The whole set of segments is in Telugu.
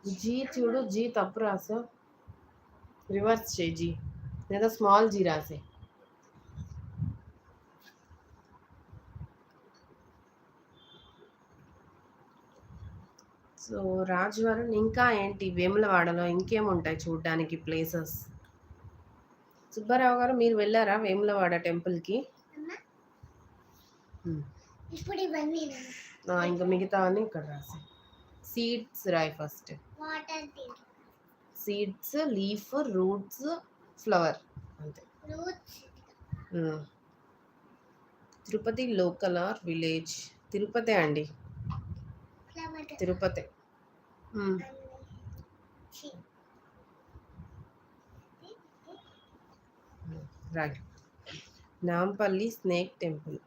జీ చూడు, జీ తప్పు రాసా, రివర్స్ చేయి జీ, లేదా స్మాల్ జీ రాసే. సో రాజవరం ఇంకా ఏంటి వేములవాడలో ఇంకేముంటాయి చూడడానికి ప్లేసెస్? సుబ్బారావు గారు మీరు వెళ్ళారా వేములవాడ టెంపుల్కి? ఇంకా మిగతా అని ఇక్కడ రాసి సీడ్స్ రాయి first. Seeds, leaf, roots, flower, అంతే. Tirupati local or village? Tirupati అండి, Tirupati. Right. Nampally snake temple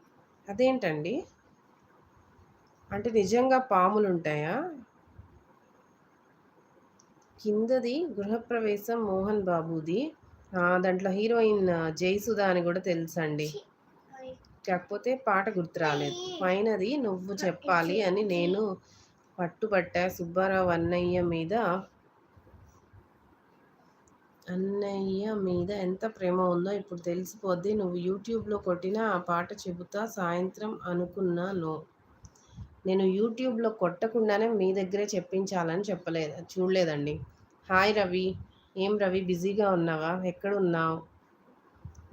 అదేంటండి? అంటే నిజంగా పాములు ఉంటాయా? కిందది గృహప్రవేశం మోహన్ బాబుది, దాంట్లో హీరోయిన్ జయసుధ అని కూడా తెలుసండి, కాకపోతే పాట గుర్తు రాలేదు. పైనది నువ్వు చెప్పాలి అని నేను పట్టుబట్టా. సుబ్బారావు అన్నయ్య మీద ఎంత ప్రేమ ఉందో ఇప్పుడు తెలిసిపోద్ది. నువ్వు యూట్యూబ్లో కొట్టిన ఆ పాట చెబుతా సాయంత్రం అనుకున్నాను. నేను యూట్యూబ్లో కొట్టకుండానే మీ దగ్గరే చెప్పించాలని చూడలేదండి. హాయ్ రవి, ఏం రవి బిజీగా ఉన్నావా? ఎక్కడున్నావు?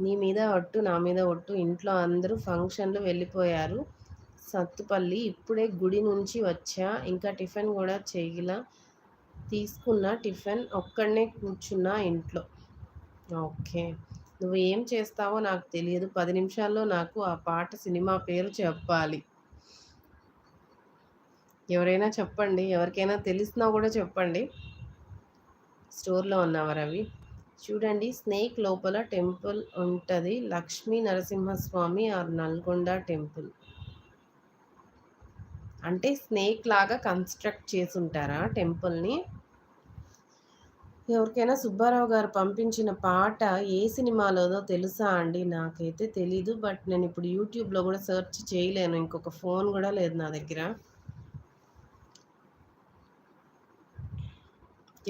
నీ మీద ఒట్టు, నా మీద ఒట్టు, ఇంట్లో అందరూ ఫంక్షన్లు వెళ్ళిపోయారు. సత్తుపల్లి ఇప్పుడే గుడి నుంచి వచ్చా, ఇంకా టిఫిన్ కూడా చేయలా. తీసుకున్న టిఫిన్ ఒక్కడనే కూర్చున్నా ఇంట్లో. ఓకే, నువ్వు ఏం చేస్తావో నాకు తెలియదు, 10 నిమిషాల్లో నాకు ఆ పాట సినిమా పేరు చెప్పాలి. ఎవరైనా చెప్పండి, ఎవరికైనా తెలిసినా కూడా చెప్పండి. స్టోర్లో ఉన్నావా రవి? చూడండి, స్నేక్ లోపల టెంపుల్ ఉంటుంది, లక్ష్మీ నరసింహస్వామి ఆర్ నల్గొండ టెంపుల్. అంటే స్నేక్ లాగా కన్స్ట్రక్ట్ చేసి ఉంటారా టెంపుల్ని? ఎవరికైనా సుబ్బారావు గారు పంపించిన పాట ఏ సినిమాలోదో తెలుసా అండి? నాకైతే తెలీదు, బట్ నేను ఇప్పుడు యూట్యూబ్లో కూడా సెర్చ్ చేయలేను, ఇంకొక ఫోన్ కూడా లేదు నా దగ్గర.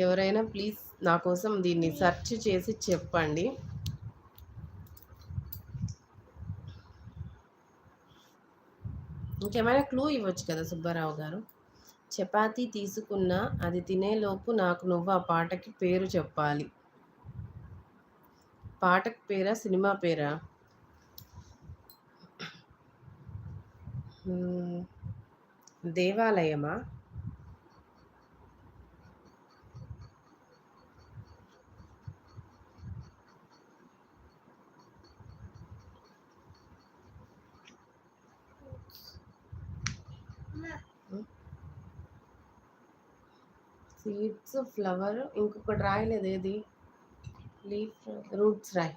ఎవరైనా ప్లీజ్ నా కోసం దీన్ని సెర్చ్ చేసి చెప్పండి. ఇంకేమైనా క్లూ ఇవ్వచ్చు కదా సుబ్బారావు గారు? చపాతీ తీసుకున్నా, అది తినేలోపు నాకు నువ్వు ఆ పాటకి పేరు చెప్పాలి. పాటకి పేరా, సినిమా పేరా? దేవాలయమా? సీడ్స్, ఫ్లవర్, ఇంకొకటి రాయలేదు, ఏది? లీఫ్, రూట్స్ రాయ్.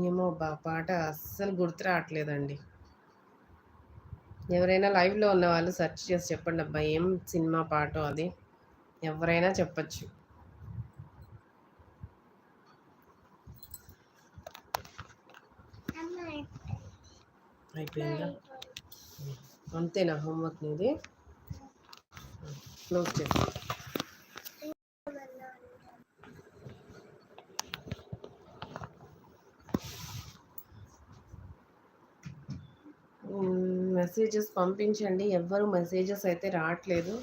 ఏమో పాట అస్సలు గుర్తు రావట్లేదండి. ఎవరైనా లైవ్లో ఉన్న వాళ్ళు సెర్చ్ చేసి చెప్పండి అబ్బా, ఏం సినిమా పాటో అది. ఎవరైనా చెప్పచ్చు. అయిపోయిందా? అంతేనా హోంవర్క్ నీది? క్లోజ్ చేసి మెసేజెస్ పంపించండి. ఎవ్వరు మెసేజెస్ అయితే రావట్లేదు.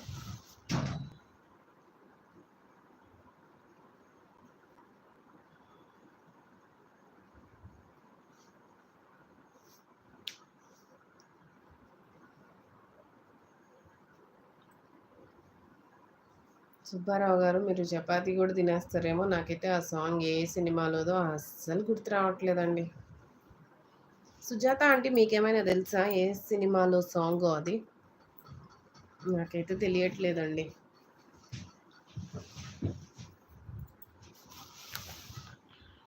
సుబ్బారావు గారు మీరు చపాతీ కూడా తినేస్తారేమో, నాకైతే ఆ సాంగ్ ఏ సినిమాలోదో అస్సలు గుర్తు రావట్లేదండి. సుజాత ఆంటీ మీకేమైనా తెలుసా ఏ సినిమాలో సాంగ్ అది? నాకైతే తెలియట్లేదండి.